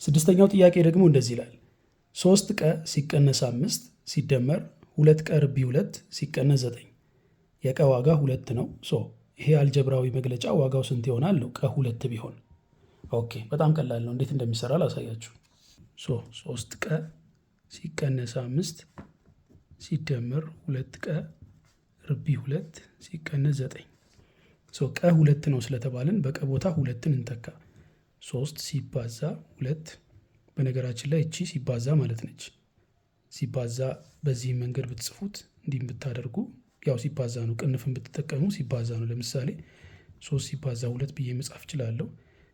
ስድስተኛው ጥያቄ ደግሞ እንደዚህ ይላል 3 ቀ ሲቀነስ 5 ሲደመር 2 ቀ ርቢ 2 ሲቀነስ 9 የቀ ዋጋ 2 ነው። ይሄ አልጀብራዊ መግለጫ ዋጋው ስንት ይሆናል ነው። ቀ 2 ቢሆን ኦኬ፣ በጣም ቀላል ነው። እንዴት እንደሚሰራ ላሳያችሁ። 3 ቀ ሲቀነስ 5 ሲደመር 2 ቀ ርቢ 2 ሲቀነስ 9 ቀ 2 ነው ስለተባልን በቀ ቦታ 2ን እንተካ። 3 ሲባዛ 2 በነገራችን ላይ እቺ ሲባዛ ማለት ነች። ሲባዛ በዚህ መንገድ ብትጽፉት እንዲህ ብታደርጉ ያው ሲባዛ ነው። ቅንፍን ብትጠቀሙ ሲባዛ ነው። ለምሳሌ 3 ሲባዛ 2 ብዬ መጻፍ እችላለሁ።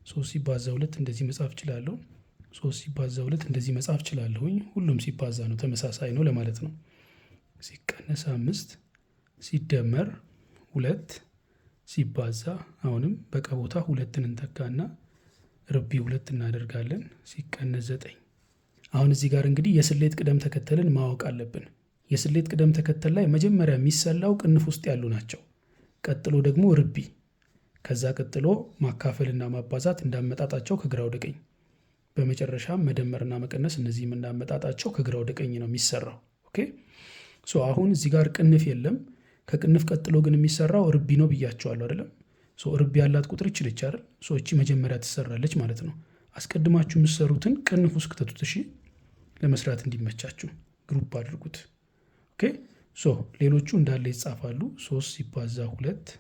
3 ሲባዛ 2 እንደዚህ መጻፍ እችላለሁ። 3 ሲባዛ 2 እንደዚህ መጻፍ እችላለሁኝ። ሁሉም ሲባዛ ነው፣ ተመሳሳይ ነው ለማለት ነው። ሲቀነስ 5 ሲደመር 2 ሲባዛ አሁንም በቀ ቦታ 2ን እንተካና ርቢ 2 እናደርጋለን ሲቀነስ 9። አሁን እዚህ ጋር እንግዲህ የስሌት ቅደም ተከተልን ማወቅ አለብን። የስሌት ቅደም ተከተል ላይ መጀመሪያ የሚሰላው ቅንፍ ውስጥ ያሉ ናቸው። ቀጥሎ ደግሞ ርቢ፣ ከዛ ቀጥሎ ማካፈልና ማባዛት እንዳመጣጣቸው ከግራ ወደ ቀኝ፣ በመጨረሻም መደመርና መቀነስ እነዚህም እንዳመጣጣቸው ከግራ ወደ ቀኝ ነው የሚሰራው። ኦኬ አሁን እዚህ ጋር ቅንፍ የለም። ከቅንፍ ቀጥሎ ግን የሚሰራው ርቢ ነው ብያቸዋለሁ አይደለም? ርቢ ያላት ቁጥር ይችልች አይደል? እቺ መጀመሪያ ትሰራለች ማለት ነው። አስቀድማችሁ የምትሰሩትን ቅንፍ ውስጥ ከተቱት። እሺ፣ ለመስራት እንዲመቻችሁ ግሩፕ አድርጉት። ኦኬ ሌሎቹ እንዳለ ይጻፋሉ። 3 ሲባዛ 2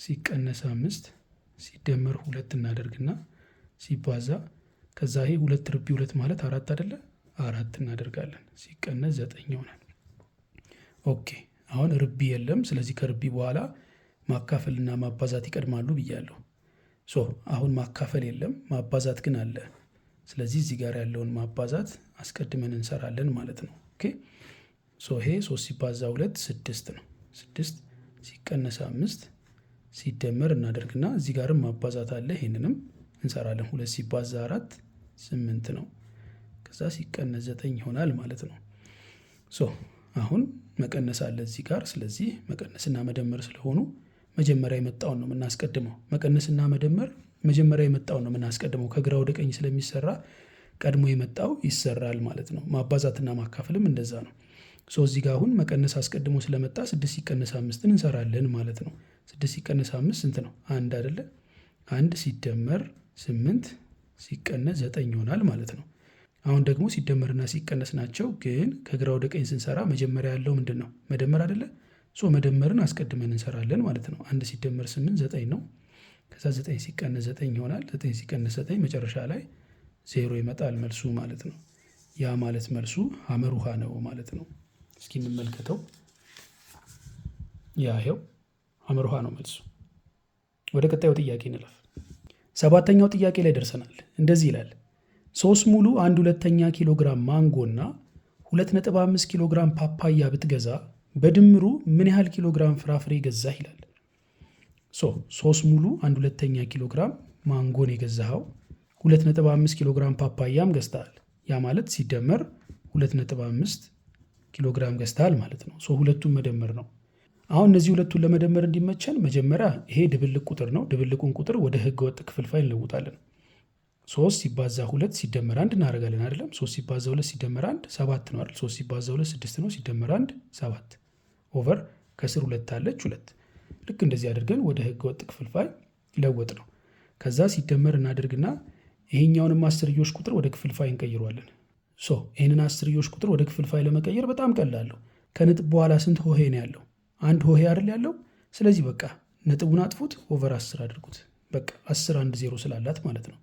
ሲቀነስ 5 ሲደመር 2 እናደርግና ሲባዛ ከዛ ይሄ 2 ርቢ 2 ማለት 4 አይደለ? 4 እናደርጋለን ሲቀነስ 9 ይሆናል። ኦኬ አሁን ርቢ የለም። ስለዚህ ከርቢ በኋላ ማካፈልና ማባዛት ይቀድማሉ ብያለሁ። አሁን ማካፈል የለም፣ ማባዛት ግን አለ። ስለዚህ እዚህ ጋር ያለውን ማባዛት አስቀድመን እንሰራለን ማለት ነው። ኦኬ ይሄ 3 ሲባዛ 2 6 ነው። 6 ሲቀነስ 5 ሲደመር እናደርግና እዚህ ጋርም ማባዛት አለ። ይሄንንም እንሰራለን። 2 ሲባዛ 4 8 ነው። ከዛ ሲቀነስ 9 ይሆናል ማለት ነው። አሁን መቀነስ አለ እዚህ ጋር። ስለዚህ መቀነስና መደመር ስለሆኑ መጀመሪያ የመጣውን ነው የምናስቀድመው። መቀነስና መደመር መጀመሪያ የመጣውን ነው የምናስቀድመው። ከግራ ወደ ቀኝ ስለሚሰራ ቀድሞ የመጣው ይሰራል ማለት ነው። ማባዛትና ማካፈልም እንደዛ ነው። እዚህ ጋር አሁን መቀነስ አስቀድሞ ስለመጣ 6 ሲቀነስ 5ን እንሰራለን ማለት ነው። 6 ሲቀነስ 5 ስንት ነው? 1 አይደለ? 1 ሲደመር 8 ሲቀነስ 9 ይሆናል ማለት ነው። አሁን ደግሞ ሲደመርና ሲቀነስ ናቸው። ግን ከግራ ወደ ቀኝ ስንሰራ መጀመሪያ ያለው ምንድን ነው? መደመር አይደለ? መደመርን አስቀድመን እንሰራለን ማለት ነው። 1 ሲደመር 8 9 ነው። ከዛ 9 ሲቀነስ 9 ይሆናል። 9 ሲቀነስ 9 መጨረሻ ላይ 0 ይመጣል መልሱ ማለት ነው። ያ ማለት መልሱ ሐመር ውሃ ነው ማለት ነው። እስኪ እንመልከተው። ይኸው ሐመር ውሃ ነው መልሱ። ወደ ቀጣዩ ጥያቄ እንለፍ። 7ኛው ጥያቄ ላይ ደርሰናል። እንደዚህ ይላል 3 ሙሉ 1/2 ኪሎ ግራም ማንጎ እና 2.5 ኪሎ ግራም ፓፓያ ብትገዛ በድምሩ ምን ያህል ኪሎ ግራም ፍራፍሬ ገዛህ ይላል። 3 ሙሉ 1/2 ኪሎ ግራም ማንጎን የገዛኸው 2.5 ኪሎ ግራም ፓፓያም ገዝተሃል። ያ ማለት ሲደመር 2.5 ኪሎ ግራም ገዝተሃል ማለት ነው። ሁለቱን መደመር ነው። አሁን እነዚህ ሁለቱን ለመደመር እንዲመቸን መጀመሪያ ይሄ ድብልቅ ቁጥር ነው። ድብልቁን ቁጥር ወደ ህገ ወጥ ክፍልፋይ እንለውጣለን። 3 ሲባዛ 2 ሲደመር 1 እናደርጋለን አይደለም? 3 ሲባዛ 2 ሲደመር 1 7 ነው አይደል? 3 ሲባዛ 2 6 ነው። ሲደመር 1 7 ኦቨር ከስር 2 አለች 2። ልክ እንደዚህ አድርገን ወደ ህገ ወጥ ክፍልፋይ ለወጥ ነው። ከዛ ሲደመር እናደርግና ይሄኛውንም አስርዮሽ ቁጥር ወደ ክፍልፋይ እንቀይረዋለን። ይህንን አስርዮሽ ቁጥር ወደ ክፍልፋይ ለመቀየር በጣም ቀላል ነው። ከነጥብ በኋላ ስንት ሆሄ ነው ያለው? 1 ሆሄ አይደል ያለው? ስለዚህ በቃ ነጥቡን አጥፉት፣ ኦቨር 10 አድርጉት። በቃ 10 1 0 ስላላት ማለት ነው።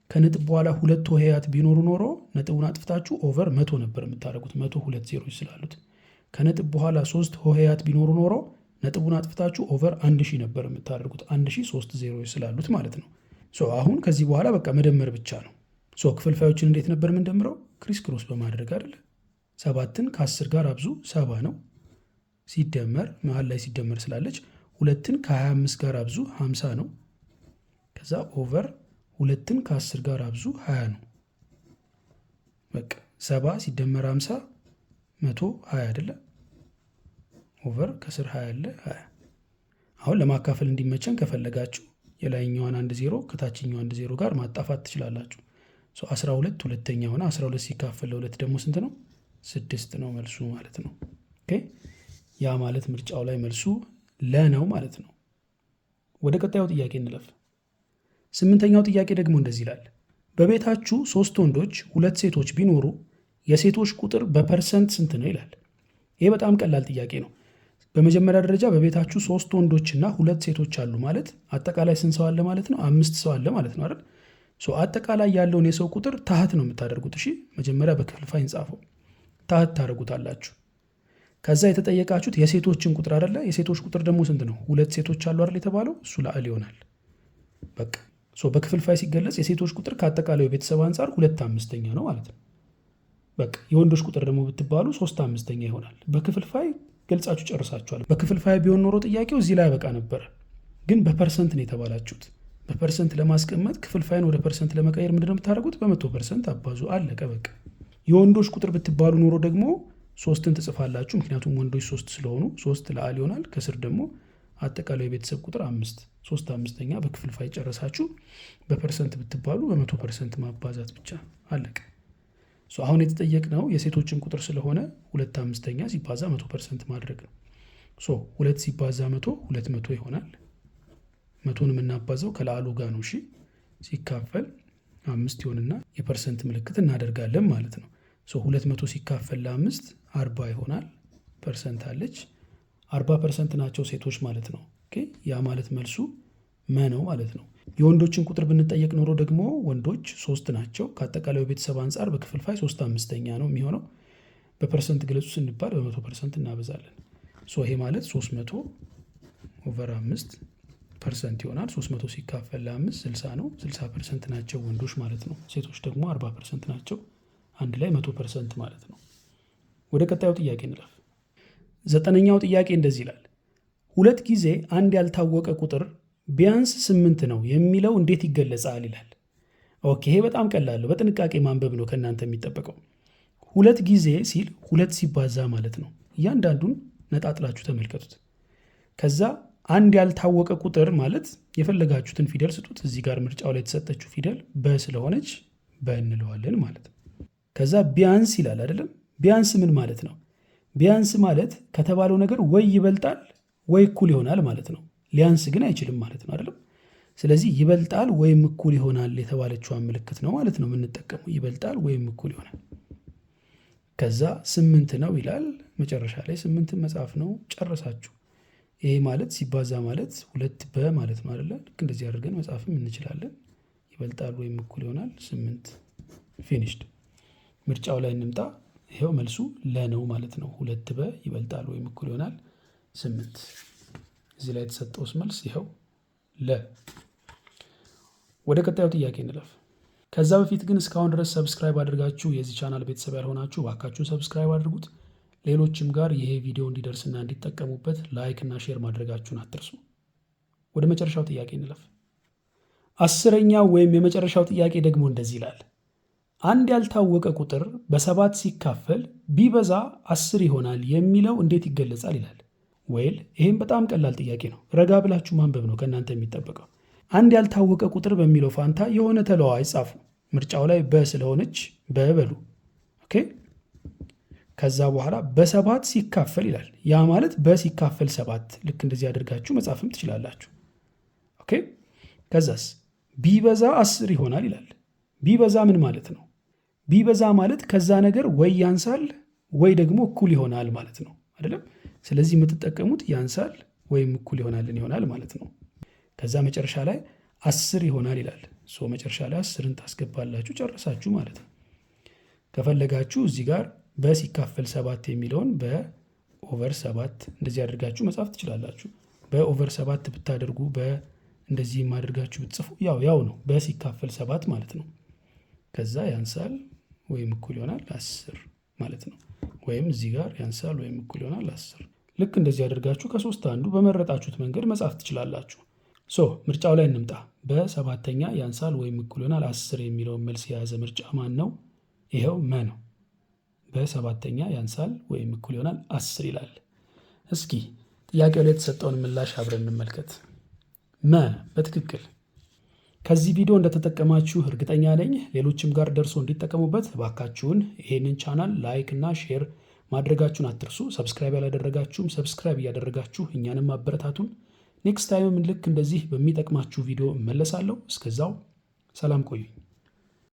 ከነጥብ በኋላ 2 ሆሄያት ቢኖሩ ኖሮ ነጥቡን አጥፍታችሁ ኦቨር 100 ነበር የምታደርጉት። 100 2 ዜሮች ስላሉት። ከነጥብ በኋላ 3 ሆሄያት ቢኖሩ ኖሮ ነጥቡን አጥፍታችሁ ኦቨር 1000 ነበር የምታደርጉት። 1000 3 ዜሮች ስላሉት ማለት ነው። አሁን ከዚህ በኋላ በቃ መደመር ብቻ ነው። ክፍልፋዮችን እንዴት ነበር የምንደምረው? ክሪስ ክሮስ በማድረግ አይደለ? 7ን ከ10 ጋር አብዙ 70 ነው። ሲደመር መሀል ላይ ሲደመር ስላለች 2ን ከ25 ጋር አብዙ 50 ነው። ከዛ ኦቨር 2ን ከ10 ጋር አብዙ 20 ነው። በቃ 70 ሲደመር 50 120 አይደለ? ኦቨር ከስር 20 አለ 20። አሁን ለማካፈል እንዲመቸን ከፈለጋችሁ የላይኛዋን 1 0 ከታችኛው 1 0 ጋር ማጣፋት ትችላላችሁ። 12 ሁለተኛ ሆነ 12 ሲካፈል ለ2 ደግሞ ስንት ነው? 6 ነው መልሱ ማለት ነው። ኦኬ ያ ማለት ምርጫው ላይ መልሱ ለ ነው ማለት ነው። ወደ ቀጣዩ ጥያቄ እንለፍ። 8ኛው ጥያቄ ደግሞ እንደዚህ ይላል። በቤታችሁ 3 ወንዶች 2 ሴቶች ቢኖሩ የሴቶች ቁጥር በፐርሰንት ስንት ነው ይላል። ይሄ በጣም ቀላል ጥያቄ ነው። በመጀመሪያ ደረጃ በቤታችሁ 3 ወንዶችና 2 ሴቶች አሉ ማለት አጠቃላይ ስንት ሰው አለ ማለት ነው? 5 ሰው አለ ማለት ነው አይደል? አጠቃላይ ያለውን የሰው ቁጥር ታህት ነው የምታደርጉት። እሺ መጀመሪያ በክፍልፋይ እንጻፈው። ታህት ታደርጉታላችሁ። ከዛ የተጠየቃችሁት የሴቶችን ቁጥር አይደለ? የሴቶች ቁጥር ደግሞ ስንት ነው? 2 ሴቶች አሉ አይደል የተባለው? እሱ ላዕል ይሆናል። በቃ በክፍልፋይ ሲገለጽ የሴቶች ቁጥር ከአጠቃላዩ ቤተሰብ አንጻር 2/5 ነው ማለት ነው። በቃ የወንዶች ቁጥር ደግሞ ብትባሉ 3/5 ይሆናል። በክፍልፋይ ገልጻችሁ ጨርሳችኋል። በክፍልፋይ ቢሆን ኖሮ ጥያቄው እዚህ ላይ ያበቃ ነበር። ግን በፐርሰንት ነው የተባላችሁት። በፐርሰንት ለማስቀመጥ ክፍልፋይን ወደ ፐርሰንት ለመቀየር ምንድነው የምታደርጉት? በ100% አባዙ። አለቀ በቃ። የወንዶች ቁጥር ብትባሉ ኖሮ ደግሞ 3ን ትጽፋላችሁ። ምክንያቱም ወንዶች 3 ስለሆኑ 3 ለአል ይሆናል። ከስር ደግሞ አጠቃላይ የቤተሰብ ቁጥር 5 3/5 በክፍልፋይ ጨረሳችሁ። በፐርሰንት ብትባሉ በ100% ማባዛት ብቻ አለቀ። አሁን የተጠየቅነው የሴቶችን ቁጥር ስለሆነ 2/5 ሲባዛ 100% ማድረግ ነው። 2 ሲባዛ 100 200 ይሆናል። 100ን የምናባዛው ከለአሉ ጋር ነው። እሺ ሲካፈል 5 ይሆንና የፐርሰንት ምልክት እናደርጋለን ማለት ነው። 200 ሲካፈል ለ5 40 ይሆናል። ፐርሰንት አለች። 40% ናቸው ሴቶች ማለት ነው። ያ ማለት መልሱ መ ነው ማለት ነው። የወንዶችን ቁጥር ብንጠየቅ ኖሮ ደግሞ ወንዶች 3 ናቸው። ከአጠቃላዩ ቤተሰብ አንጻር በክፍልፋይ 3/5 ነው የሚሆነው። በፐርሰንት ግለጹ ስንባል በ100% እናበዛለን። ይሄ ማለት 300/5% ይሆናል። 300 ሲካፈል ለ5 60 ነው። 60% ናቸው ወንዶች ማለት ነው። ሴቶች ደግሞ 40% ናቸው። አንድ ላይ 100% ማለት ነው። ወደ ቀጣዩ ጥያቄ እንለፍ። 9ኛው ጥያቄ እንደዚህ ይላል። 2 ጊዜ አንድ ያልታወቀ ቁጥር ቢያንስ 8 ነው የሚለው እንዴት ይገለጻል ይላል። ኦኬ ይሄ በጣም ቀላል ነው። በጥንቃቄ ማንበብ ነው ከእናንተ የሚጠበቀው። 2 ጊዜ ሲል 2 ሲባዛ ማለት ነው። እያንዳንዱን ነጣጥላችሁ ተመልከቱት። ከዛ አንድ ያልታወቀ ቁጥር ማለት የፈለጋችሁትን ፊደል ስጡት። እዚህ ጋር ምርጫው ላይ የተሰጠችው ፊደል በ ስለሆነች በ እንለዋለን ማለት ነው። ከዛ ቢያንስ ይላል አይደለም? ቢያንስ ምን ማለት ነው? ቢያንስ ማለት ከተባለው ነገር ወይ ይበልጣል ወይ እኩል ይሆናል ማለት ነው። ሊያንስ ግን አይችልም ማለት ነው አይደለም? ስለዚህ ይበልጣል ወይም እኩል ይሆናል የተባለችዋን ምልክት ነው ማለት ነው የምንጠቀመው። ይበልጣል ወይም እኩል ይሆናል። ከዛ 8 ነው ይላል። መጨረሻ ላይ 8 መጻፍ ነው። ጨረሳችሁ። ይሄ ማለት ሲባዛ ማለት 2 በማለት ነው አይደለ? ልክ እንደዚህ አድርገን መጻፍም እንችላለን። ይበልጣል ወይም እኩል ይሆናል 8 ፊኒሽድ። ምርጫው ላይ እንምጣ። ይሄው መልሱ ለ ነው ማለት ነው። 2 በ ይበልጣል ወይም እኩል ይሆናል 8። እዚህ ላይ የተሰጠውስ መልስ ይኸው ለ። ወደ ቀጣዩ ጥያቄ እንለፍ። ከዛ በፊት ግን እስካሁን ድረስ ሰብስክራይብ አድርጋችሁ የዚህ ቻናል ቤተሰብ ያልሆናችሁ እባካችሁ ሰብስክራይብ አድርጉት። ሌሎችም ጋር ይሄ ቪዲዮ እንዲደርስና እንዲጠቀሙበት ላይክ እና ሼር ማድረጋችሁን አትርሱ። ወደ መጨረሻው ጥያቄ እንለፍ። 10ኛው ወይም የመጨረሻው ጥያቄ ደግሞ እንደዚህ ይላል። አንድ ያልታወቀ ቁጥር በ7 ሲካፈል ቢበዛ 10 ይሆናል የሚለው እንዴት ይገለጻል ይላል። ወይል ይህም በጣም ቀላል ጥያቄ ነው። ረጋ ብላችሁ ማንበብ ነው ከእናንተ የሚጠበቀው። አንድ ያልታወቀ ቁጥር በሚለው ፋንታ የሆነ ተለዋዋጭ ጻፉ። ምርጫው ላይ በ ስለሆነች በበሉ። ኦኬ። ከዛ በኋላ በ7 ሲካፈል ይላል። ያ ማለት በሲካፈል 7 ልክ እንደዚህ አድርጋችሁ መጻፍም ትችላላችሁ። ኦኬ። ከዛስ ቢበዛ 10 ይሆናል ይላል። ቢበዛ ምን ማለት ነው? ቢበዛ ማለት ከዛ ነገር ወይ ያንሳል ወይ ደግሞ እኩል ይሆናል ማለት ነው አይደለም? ስለዚህ የምትጠቀሙት ያንሳል ወይም እኩል ይሆናል ማለት ነው። ከዛ መጨረሻ ላይ 10 ይሆናል ይላል። መጨረሻ ላይ 10ን ታስገባላችሁ። ጨረሳችሁ ማለት ነው። ከፈለጋችሁ እዚህ ጋር በሲካፈል 7 የሚለውን በኦቨር 7 እንደዚህ አድርጋችሁ መጻፍ ትችላላችሁ። በኦቨር 7 ብታደርጉ እንደዚህ አድርጋችሁ ብትጽፉ ያው ነው። በሲካፈል 7 ማለት ነው። ከዛ ያንሳል ወይም እኩል ይሆናል 10 ማለት ነው። ወይም እዚህ ጋር ያንሳል ወይም እኩል ይሆናል 10። ልክ እንደዚህ አድርጋችሁ ከ3 አንዱ በመረጣችሁት መንገድ መጻፍ ትችላላችሁ። ምርጫው ላይ እንምጣ። በ7ኛ ያንሳል ወይም እኩል ይሆናል 10 የሚለውን መልስ የያዘ ምርጫ ማን ነው? ይኸው መ ነው። በ7ኛ ያንሳል ወይም እኩል ይሆናል 10 ይላል። እስኪ ጥያቄው ላይ የተሰጠውን ምላሽ አብረን እንመልከት። መ በትክክል ከዚህ ቪዲዮ እንደተጠቀማችሁ እርግጠኛ ነኝ። ሌሎችም ጋር ደርሶ እንዲጠቀሙበት እባካችሁን ይሄንን ቻናል ላይክ እና ሼር ማድረጋችሁን አትርሱ። ሰብስክራይብ ያላደረጋችሁም ሰብስክራይብ እያደረጋችሁ እኛንም አበረታቱን። ኔክስት ታይምም ልክ እንደዚህ በሚጠቅማችሁ ቪዲዮ እመለሳለሁ። እስከዛው ሰላም ቆዩኝ።